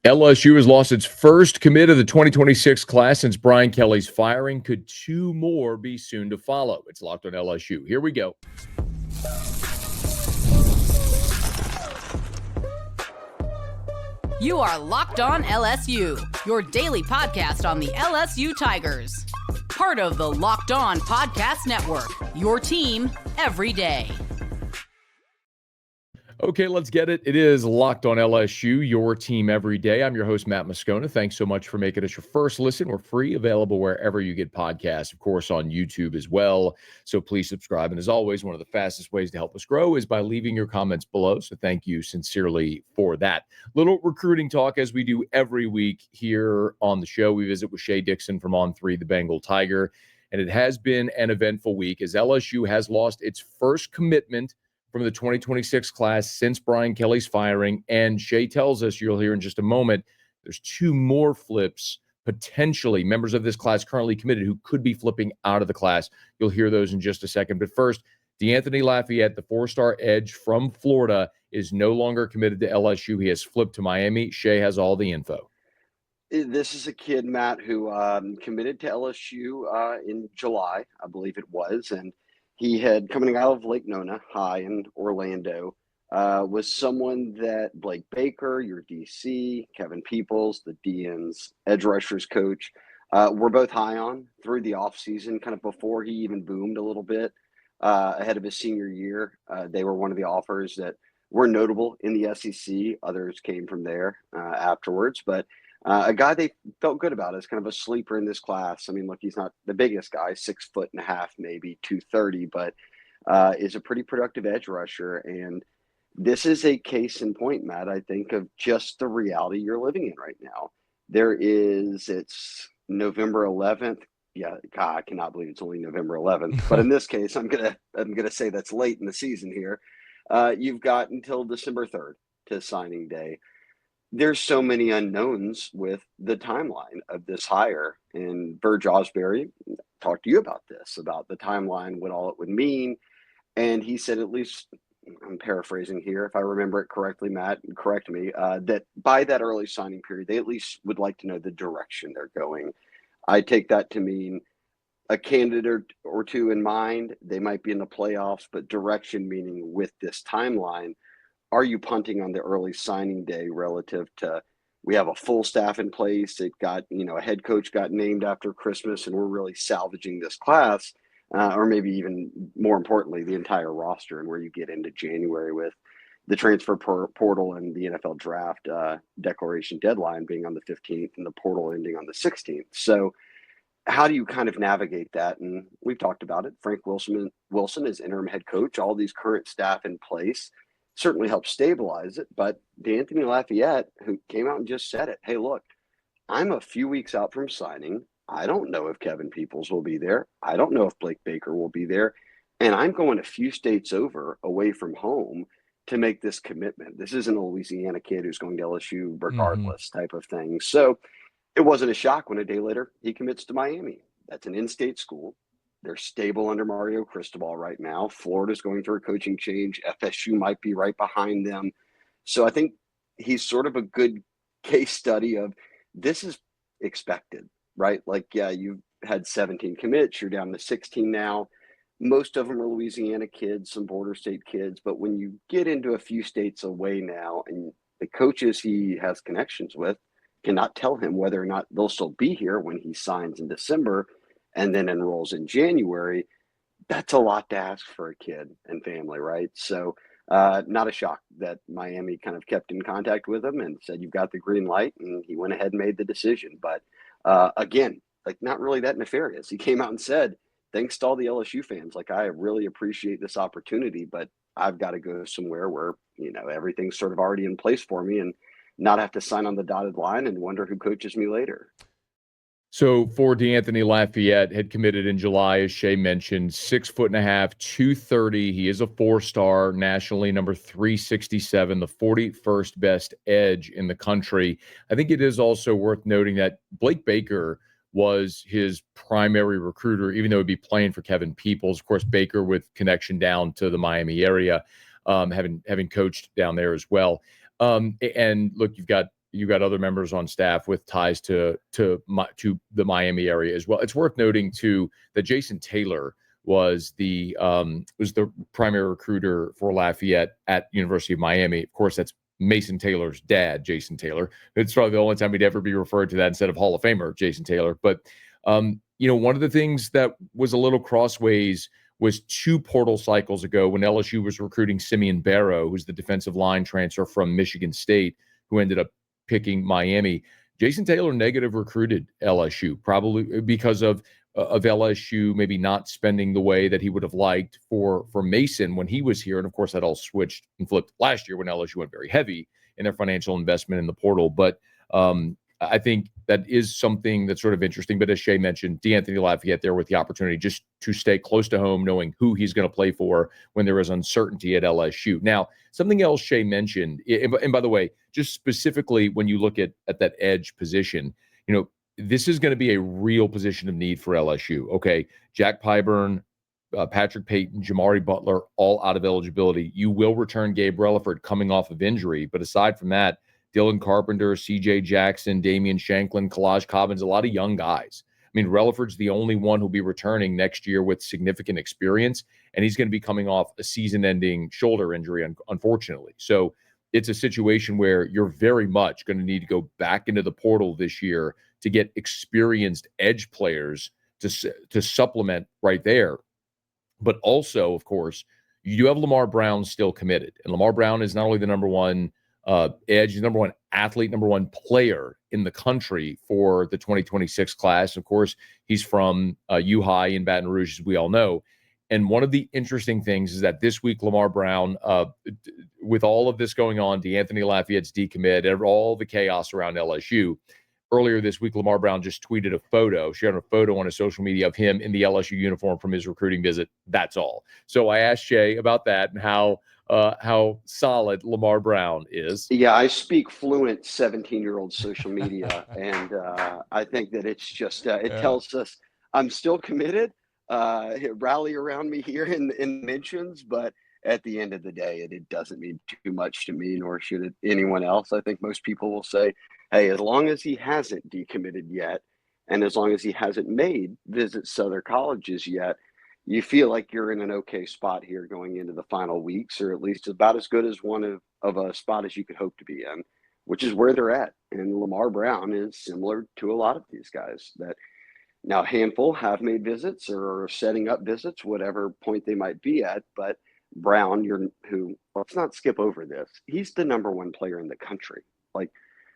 LSU has lost its first commit of the 2026 class since Brian Kelly's firing. Could two more be soon to follow? It's Locked on LSU. Here we go. You are Locked on LSU, your daily podcast on the LSU Tigers. Part of the Locked on Podcast Network, your team every day. Okay, let's get it. It is Locked on LSU, your team every day. I'm your host, Matt Moscona. Thanks so much for making us your first listen. We're free, available wherever you get podcasts, of course, on YouTube as well. So please subscribe. And as always, one of the fastest ways to help us grow is by leaving your comments below. So thank you sincerely for that. Little recruiting talk as we do every week here on the show. We visit with Shea Dixon from On3, the Bengal Tiger. And it has been an eventful week as LSU has lost its first commitment from the 2026 class since Brian Kelly's firing. And Shea tells us, you'll hear in just a moment, there's two more flips, potentially members of this class currently committed who could be flipping out of the class. You'll hear those in just a second. But first, DeAnthony Lafayette, the four-star edge from Florida, is no longer committed to LSU. He has flipped to Miami. Shea has all the info. This is a kid, Matt, who committed to LSU in July, I believe it was, and he had, coming out of Lake Nona High in Orlando, was someone that Blake Baker, your DC, Kevin Peoples, the DN's edge rushers coach, were both high on through the offseason, kind of before he even boomed a little bit ahead of his senior year. They were one of the offers that were notable in the SEC. Others came from there afterwards, but a guy they felt good about as kind of a sleeper in this class. I mean, look, he's not the biggest guy, 6'1.5", maybe 230, but is a pretty productive edge rusher. And this is a case in point, Matt, I think, of just the reality you're living in right now. It's November 11th. Yeah, God, I cannot believe it's only November 11th. But in this case, I'm gonna say that's late in the season here. You've got until December 3rd to signing day. There's so many unknowns with the timeline of this hire. And Burge Osbury talked to you about this, about the timeline, what all it would mean. And he said, at least, I'm paraphrasing here, if I remember it correctly, Matt, correct me, that by that early signing period, they at least would like to know the direction they're going. I take that to mean a candidate or two in mind. They might be in the playoffs, but direction meaning with this timeline. Are you punting on the early signing day relative to we have a full staff in place? It got, a head coach got named after Christmas and we're really salvaging this class, or maybe even more importantly, the entire roster, and where you get into January with the transfer portal and the NFL draft declaration deadline being on the 15th and the portal ending on the 16th. So how do you kind of navigate that? And we've talked about it. Frank Wilson is interim head coach, all these current staff in place. Certainly helped stabilize it, but DeAnthony Lafayette, who came out and just said it, hey, look, I'm a few weeks out from signing. I don't know if Kevin Peoples will be there. I don't know if Blake Baker will be there. And I'm going a few states away from home to make this commitment. This isn't a Louisiana kid who's going to LSU regardless type of thing. So it wasn't a shock when a day later he commits to Miami. That's an in-state school. They're stable under Mario Cristobal right now. Florida's going through a coaching change. FSU might be right behind them. So I think he's sort of a good case study of this is expected, right? Like, yeah, you've had 17 commits. You're down to 16 now. Most of them are Louisiana kids, some border state kids. But when you get into a few states away now and the coaches he has connections with cannot tell him whether or not they'll still be here when he signs in December and then enrolls in January, that's a lot to ask for a kid and family, right? So not a shock that Miami kind of kept in contact with him and said, you've got the green light, and he went ahead and made the decision. But again, like, not really that nefarious. He came out and said, thanks to all the LSU fans, like, I really appreciate this opportunity, but I've got to go somewhere where, everything's sort of already in place for me and not have to sign on the dotted line and wonder who coaches me later. So for DeAnthony Lafayette, had committed in July, as Shea mentioned, 6'1.5", 230. He is a four-star, nationally number 367, the 41st best edge in the country. I think it is also worth noting that Blake Baker was his primary recruiter, even though he'd be playing for Kevin Peoples. Of course, Baker with connection down to the Miami area, having coached down there as well. And look, you've got you got other members on staff with ties to the Miami area as well. It's worth noting too that Jason Taylor was the primary recruiter for Lafayette at University of Miami. Of course, that's Mason Taylor's dad, Jason Taylor. It's probably the only time he'd ever be referred to that instead of Hall of Famer Jason Taylor. But one of the things that was a little crossways was 2 portal cycles ago when LSU was recruiting Simeon Barrow, who's the defensive line transfer from Michigan State, who ended up picking Miami. Jason Taylor negative recruited LSU, probably because of LSU maybe not spending the way that he would have liked for Mason when he was here. And of course, that all switched and flipped last year when LSU went very heavy in their financial investment in the portal. But I think that is something that's sort of interesting. But as Shea mentioned, DeAnthony Lafayette there with the opportunity just to stay close to home, knowing who he's going to play for when there is uncertainty at LSU. Now, something else Shea mentioned, and by the way, just specifically when you look at that edge position, this is going to be a real position of need for LSU. Okay, Jack Pyburn, Patrick Payton, Jamari Butler, all out of eligibility. You will return Gabe Relaford coming off of injury. But aside from that, Dylan Carpenter, C.J. Jackson, Damian Shanklin, Kalaj Cobbins, a lot of young guys. I mean, Relaford's the only one who'll be returning next year with significant experience, and he's going to be coming off a season-ending shoulder injury, unfortunately. So it's a situation where you're very much going to need to go back into the portal this year to get experienced edge players to supplement right there. But also, of course, you do have Lamar Brown still committed. And Lamar Brown is not only the number one edge, he's number one athlete, number one player in the country for the 2026 class. Of course, he's from U-High in Baton Rouge, as we all know. And one of the interesting things is that this week, Lamar Brown, with all of this going on, DeAnthony Lafayette's decommit, all the chaos around LSU, earlier this week, Lamar Brown just tweeted a photo, shared a photo on his social media of him in the LSU uniform from his recruiting visit. That's all. So I asked Shea about that and how solid Lamar Brown is. Yeah, I speak fluent 17-year-old social media, and I think that it's just it tells us I'm still committed. Rally around me here in mentions, but at the end of the day, it doesn't mean too much to me, nor should it anyone else. I think most people will say, hey, as long as he hasn't decommitted yet, and as long as he hasn't made visits to other colleges yet, you feel like you're in an okay spot here going into the final weeks, or at least about as good as one of a spot as you could hope to be in, which is where they're at. And Lamar Brown is similar to a lot of these guys that now a handful have made visits or are setting up visits, whatever point they might be at. But Brown, let's not skip over this. He's the number one player in the country. Like,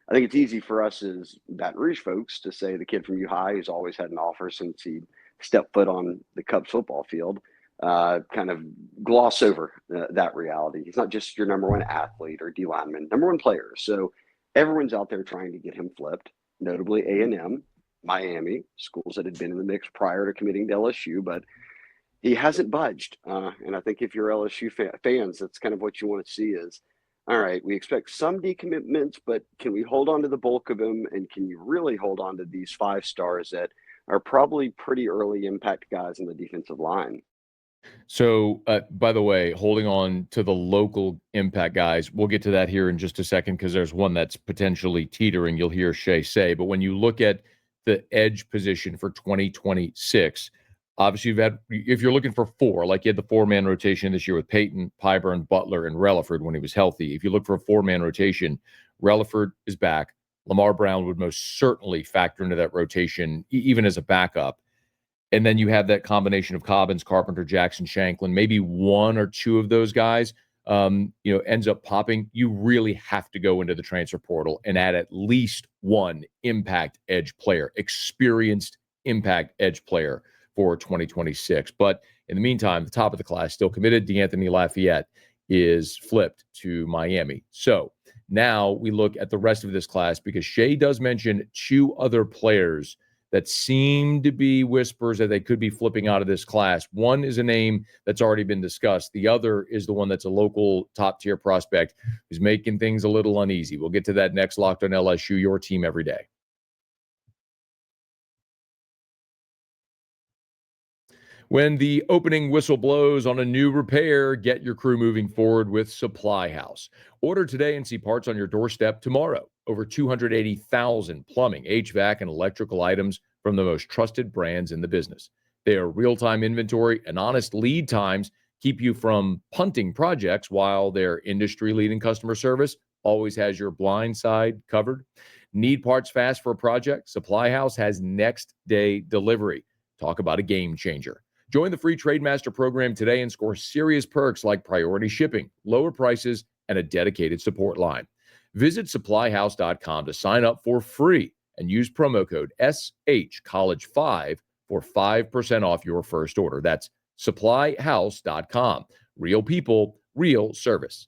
I think it's easy for us as Baton Rouge folks to say the kid from U-High who's always had an offer since he stepped foot on the Cubs football field, kind of gloss over that reality. He's not just your number one athlete or D lineman, number one player. So everyone's out there trying to get him flipped, notably A&M, Miami, schools that had been in the mix prior to committing to LSU, but he hasn't budged. And I think if you're LSU fans, that's kind of what you want to see is, all right, we expect some decommitments, but can we hold on to the bulk of them? And can you really hold on to these 5 stars that are probably pretty early impact guys in the defensive line? So, by the way, holding on to the local impact guys, we'll get to that here in just a second because there's one that's potentially teetering, you'll hear Shea say. But when you look at the edge position for 2026, obviously, if you're looking for 4, like you had the 4-man rotation this year with Payton, Pyburn, Butler, and Relaford when he was healthy. If you look for a 4-man rotation, Relaford is back. Lamar Brown would most certainly factor into that rotation, even as a backup. And then you have that combination of Cobbins, Carpenter, Jackson, Shanklin. Maybe 1 or 2 of those guys, ends up popping. You really have to go into the transfer portal and add at least 1 impact edge player, experienced impact edge player for 2026. But in the meantime, the top of the class still committed. DeAnthony Lafayette is flipped to Miami. So now we look at the rest of this class because Shea does mention 2 other players that seem to be whispers that they could be flipping out of this class. One is a name that's already been discussed. The other is the one that's a local top-tier prospect who's making things a little uneasy. We'll get to that next. Locked on LSU, your team every day. When the opening whistle blows on a new repair, get your crew moving forward with Supply House. Order today and see parts on your doorstep tomorrow. over 280,000 plumbing, HVAC, and electrical items from the most trusted brands in the business. Their real-time inventory and honest lead times keep you from punting projects, while their industry-leading customer service always has your blind side covered. Need parts fast for a project? Supply House has next-day delivery. Talk about a game changer. Join the free Trademaster program today and score serious perks like priority shipping, lower prices, and a dedicated support line. Visit supplyhouse.com to sign up for free and use promo code SHCollege5 for 5% off your first order. That's supplyhouse.com. Real people, real service.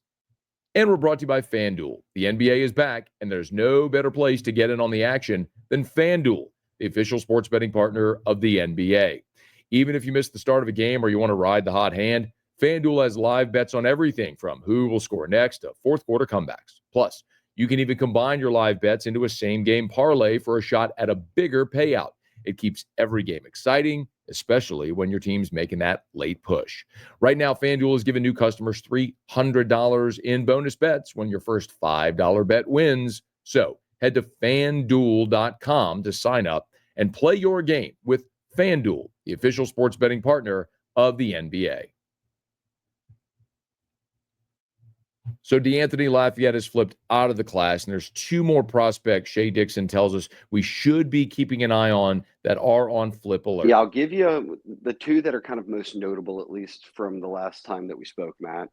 And we're brought to you by FanDuel. The NBA is back, and there's no better place to get in on the action than FanDuel, the official sports betting partner of the NBA. Even if you missed the start of a game or you want to ride the hot hand, FanDuel has live bets on everything from who will score next to fourth quarter comebacks. Plus, you can even combine your live bets into a same-game parlay for a shot at a bigger payout. It keeps every game exciting, especially when your team's making that late push. Right now, FanDuel is giving new customers $300 in bonus bets when your first $5 bet wins. So head to FanDuel.com to sign up and play your game with FanDuel, the official sports betting partner of the NBA. So DeAnthony Lafayette has flipped out of the class, and there's two more prospects Shea Dixon tells us we should be keeping an eye on that are on flip alert. Yeah, I'll give you the two that are kind of most notable, at least from the last time that we spoke, Matt.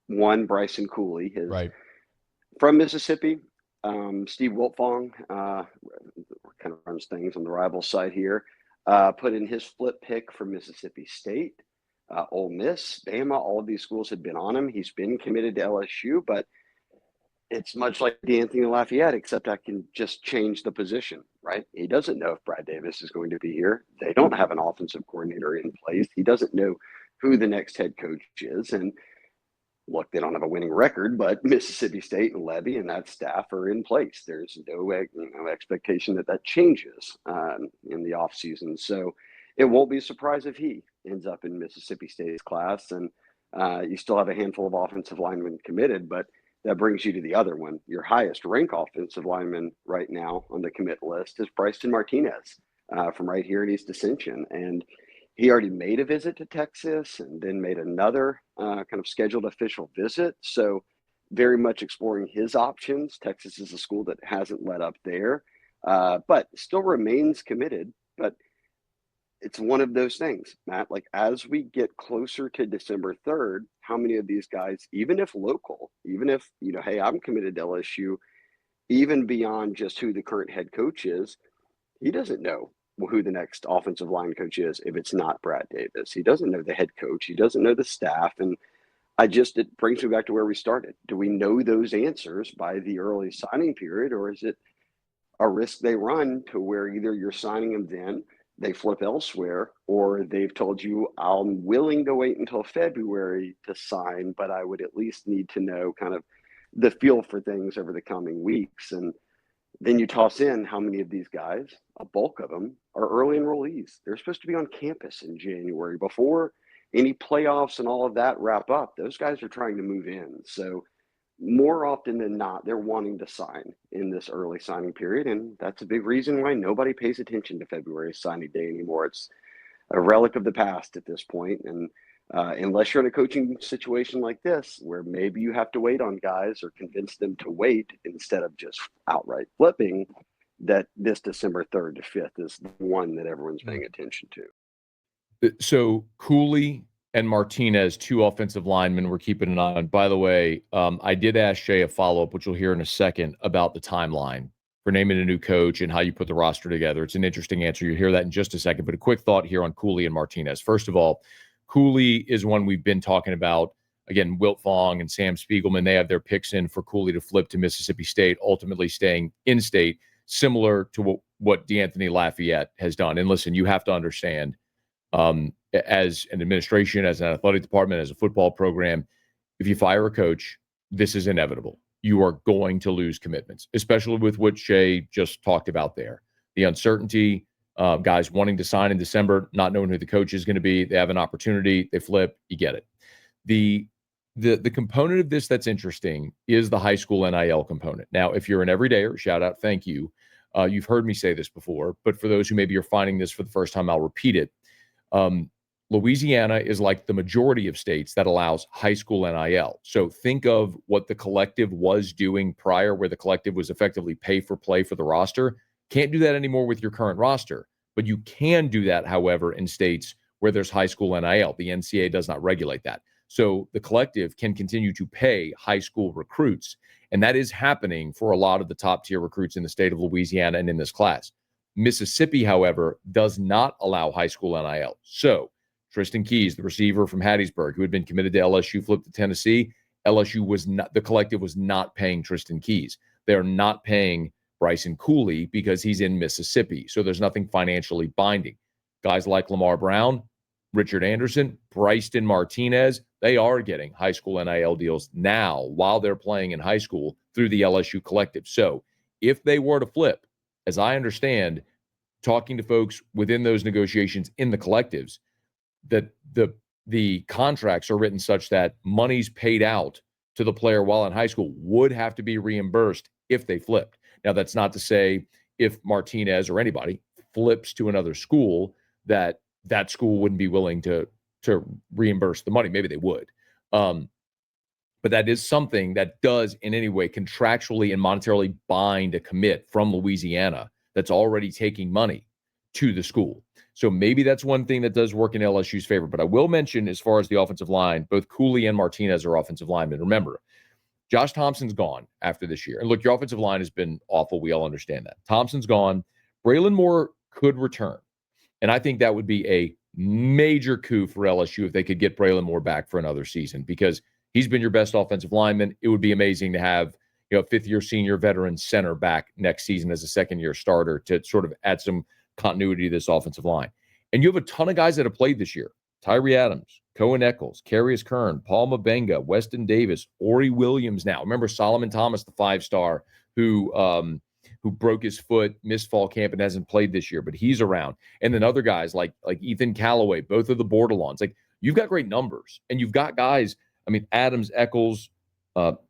One, Bryson Cooley, from Mississippi. Steve Wiltfong kind of runs things on the rival side here. Put in his flip pick from Mississippi State. Ole Miss, Bama, all of these schools had been on him. He's been committed to LSU, but it's much like DeAnthony Lafayette, except I can just change the position, right? He doesn't know if Brad Davis is going to be here. They don't have an offensive coordinator in place. He doesn't know who the next head coach is. And look, they don't have a winning record, but Mississippi State and Levy and that staff are in place. There's no expectation that changes in the offseason. So it won't be a surprise if he ends up in Mississippi State's class. And you still have a handful of offensive linemen committed, but that brings you to the other one. Your highest rank offensive lineman right now on the commit list is Brysten Martinez from right here in East Ascension. And he already made a visit to Texas and then made another kind of scheduled official visit. So very much exploring his options. Texas is a school that hasn't let up there, but still remains committed. But it's one of those things, Matt, like as we get closer to December 3rd, how many of these guys, even if local, even if, hey, I'm committed to LSU, even beyond just who the current head coach is, he doesn't know who the next offensive line coach is if it's not Brad Davis. He doesn't know the head coach. He doesn't know the staff. And it brings me back to where we started. Do we know those answers by the early signing period, or is it a risk they run to where either you're signing them then, they flip elsewhere, or they've told you, I'm willing to wait until February to sign, but I would at least need to know kind of the feel for things over the coming weeks. And then you toss in how many of these guys, a bulk of them, are early enrollees. They're supposed to be on campus in January before any playoffs and all of that wrap up. Those guys are trying to move in. So more often than not, they're wanting to sign in this early signing period. And that's a big reason why nobody pays attention to February signing day anymore. It's a relic of the past at this point. And unless you're in a coaching situation like this, where maybe you have to wait on guys or convince them to wait instead of just outright flipping, that this December 3rd to 5th is the one that everyone's paying attention to. So Cooley and Martinez, two offensive linemen we're keeping an eye on. By the way, I did ask Shea a follow-up, which you'll hear in a second, about the timeline for naming a new coach and how you put the roster together. It's an interesting answer. You'll hear that in just a second, but a quick thought here on Cooley and Martinez. First of all, Cooley is one we've been talking about. Again, Wiltfong and Sam Spiegelman, they have their picks in for Cooley to flip to Mississippi State, ultimately staying in state, similar to what DeAnthony Lafayette has done. And listen, you have to understand, as an administration, as an athletic department, as a football program, if you fire a coach, this is inevitable. You are going to lose commitments, especially with what Shea just talked about there. The uncertainty, guys wanting to sign in December, not knowing who the coach is going to be. They have an opportunity, they flip, you get it. The the component of this that's interesting is the high school NIL component. Now, if you're an everydayer, shout out, thank you. You've heard me say this before, but for those who maybe are finding this for the first time, I'll repeat it. Louisiana is like the majority of states that allows high school NIL. So think of what the collective was doing prior, where the collective was effectively pay for play for the roster. Can't do that anymore with your current roster, but you can do that, however, in states where there's high school NIL. The NCAA does not regulate that. So the collective can continue to pay high school recruits. And that is happening for a lot of the top tier recruits in the state of Louisiana and in this class. Mississippi, however, does not allow high school NIL. So Tristan Keys, the receiver from Hattiesburg, who had been committed to LSU, flipped to Tennessee. LSU was not, the collective was not paying Tristan Keys. They're not paying Bryson Cooley because he's in Mississippi. So there's nothing financially binding. Guys like Lamar Brown, Richard Anderson, Brysten, Martinez, they are getting high school NIL deals now while they're playing in high school through the LSU collective. So if they were to flip, as I understand, talking to folks within those negotiations in the collectives, that the contracts are written such that monies paid out to the player while in high school would have to be reimbursed if they flipped. Now, that's not to say if Martinez or anybody flips to another school that school wouldn't be willing to reimburse the money. Maybe they would. But that is something that does in any way contractually and monetarily bind a commit from Louisiana that's already taking money to the school. So maybe that's one thing that does work in LSU's favor. But I will mention, as far as the offensive line, both Cooley and Martinez are offensive linemen. Remember, Josh Thompson's gone after this year. And look, your offensive line has been awful. We all understand that. Thompson's gone. Braylon Moore could return. And I think that would be a major coup for LSU if they could get Braylon Moore back for another season, because he's been your best offensive lineman. It would be amazing to have, a fifth-year senior veteran center back next season as a second-year starter to sort of add some continuity to this offensive line. And you have a ton of guys that have played this year. Tyree Adams, Cohen Eccles, Carius Kern, Paul Mabenga, Weston Davis, Ori Williams now. Remember Solomon Thomas, the five-star who broke his foot, missed fall camp, and hasn't played this year, but he's around. And then other guys like Ethan Callaway, both of the Bordelons. Like, you've got great numbers, and you've got guys, Adams, Eccles,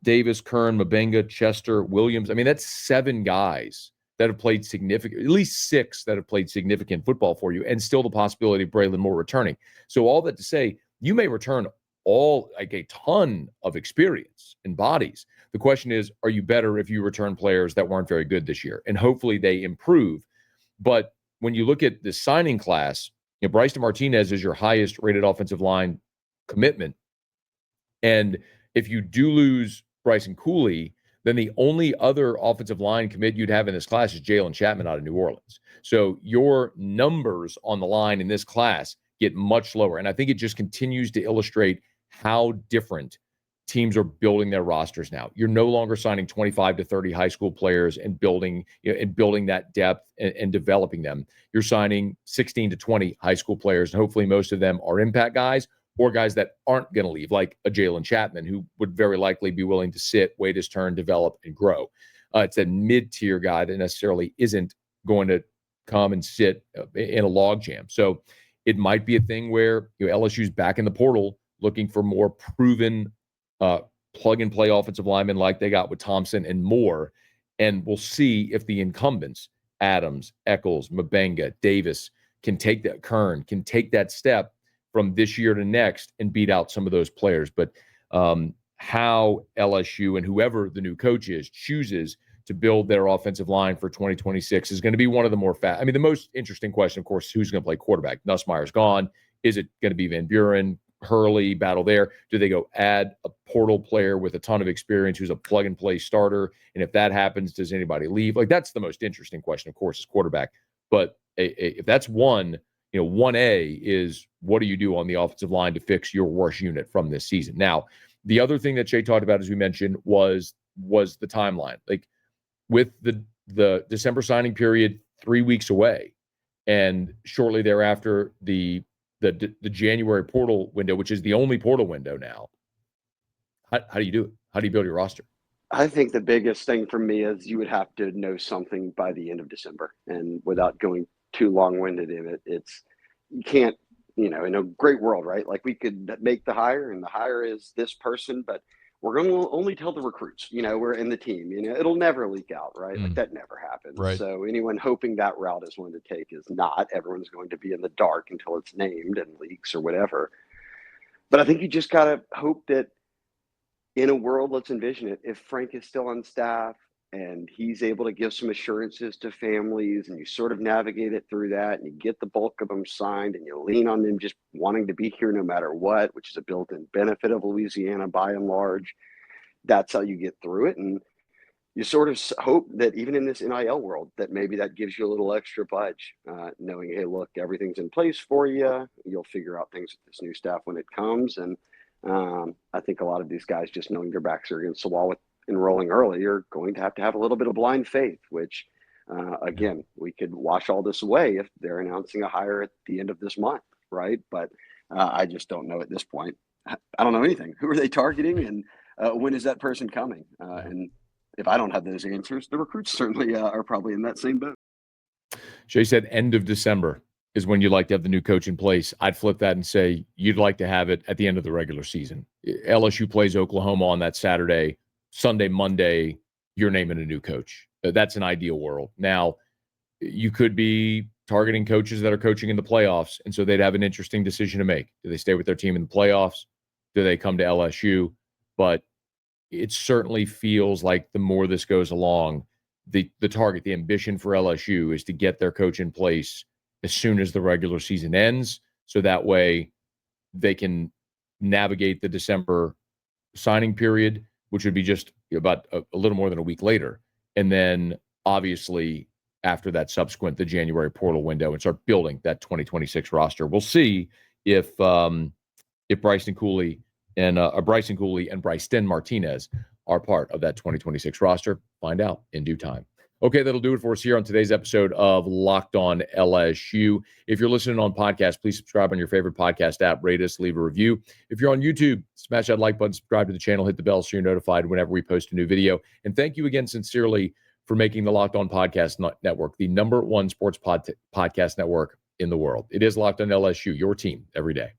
Davis, Kern, Mabenga, Chester, Williams. That's 7 guys that have played significant, at least 6 that have played significant football for you, and still the possibility of Braylon Moore returning. So all that to say, you may return a ton of experience and bodies. The question is, are you better if you return players that weren't very good this year? And hopefully they improve. But when you look at the signing class, Brysten Martinez is your highest rated offensive line commitment. And if you do lose Bryson Cooley, then the only other offensive line commit you'd have in this class is Jalen Chapman out of New Orleans. So your numbers on the line in this class get much lower. And I think it just continues to illustrate how different teams are building their rosters now. You're no longer signing 25 to 30 high school players and building that depth and developing them. You're signing 16 to 20 high school players, and hopefully most of them are impact guys or guys that aren't going to leave, like a Jalen Chapman, who would very likely be willing to sit, wait his turn, develop, and grow. It's a mid-tier guy that necessarily isn't going to come and sit in a logjam. So it might be a thing where LSU's back in the portal looking for more proven plug-and-play offensive linemen like they got with Thompson and Moore, and we'll see if the incumbents, Adams, Eccles, Mabenga, Davis, can take that, Kern, can take that step from this year to next and beat out some of those players. But how LSU and whoever the new coach is chooses to build their offensive line for 2026 is going to be one of the more the most interesting question, of course, who's going to play quarterback? Nussmeier's gone. Is it going to be Van Buren, Hurley, battle there? Do they go add a portal player with a ton of experience who's a plug-and-play starter? And if that happens, does anybody leave? That's the most interesting question, of course, is quarterback. But if that's one, 1A is, what do you do on the offensive line to fix your worst unit from this season? Now, the other thing that Shea talked about, as we mentioned, was the timeline. With the December signing period 3 weeks away, and shortly thereafter the January portal window, which is the only portal window now. How do you do it? How do you build your roster? I think the biggest thing for me is you would have to know something by the end of December, and without going too long-winded in it, you can't in a great world, right? Like, we could make the hire and the hire is this person, but we're going to only tell the recruits, we're in the team, it'll never leak out, right? Like, that never happens. Right. So anyone hoping that route is one to take is not. Everyone's going to be in the dark until it's named and leaks or whatever. But I think you just got to hope that in a world, let's envision it, if Frank is still on staff and he's able to give some assurances to families and you sort of navigate it through that and you get the bulk of them signed and you lean on them just wanting to be here no matter what, which is a built-in benefit of Louisiana by and large, that's how you get through it. And you sort of hope that even in this NIL world, that maybe that gives you a little extra budge, knowing, hey, look, everything's in place for you. You'll figure out things with this new staff when it comes. And I think a lot of these guys, just knowing their backs are against the wall with enrolling early, are going to have a little bit of blind faith, which, again, we could wash all this away if they're announcing a hire at the end of this month, right? But I just don't know at this point. I don't know anything. Who are they targeting, and when is that person coming? And if I don't have those answers, the recruits certainly are probably in that same boat. Shea said end of December is when you'd like to have the new coach in place. I'd flip that and say you'd like to have it at the end of the regular season. LSU plays Oklahoma on that Saturday. Sunday, Monday, you're naming a new coach. That's an ideal world. Now, you could be targeting coaches that are coaching in the playoffs, and so they'd have an interesting decision to make. Do they stay with their team in the playoffs? Do they come to LSU? But it certainly feels like the more this goes along, the target, the ambition for LSU is to get their coach in place as soon as the regular season ends, so that way they can navigate the December signing period, which would be just about a little more than a week later. And then obviously after that subsequent, the January portal window, and start building that 2026 roster. We'll see if Bryson Cooley and Brysten Martinez are part of that 2026 roster. Find out in due time. Okay, that'll do it for us here on today's episode of Locked On LSU. If you're listening on podcast, please subscribe on your favorite podcast app, rate us, leave a review. If you're on YouTube, smash that like button, subscribe to the channel, hit the bell so you're notified whenever we post a new video. And thank you again sincerely for making the Locked On Podcast Network the #1 sports podcast network in the world. It is Locked On LSU, your team every day.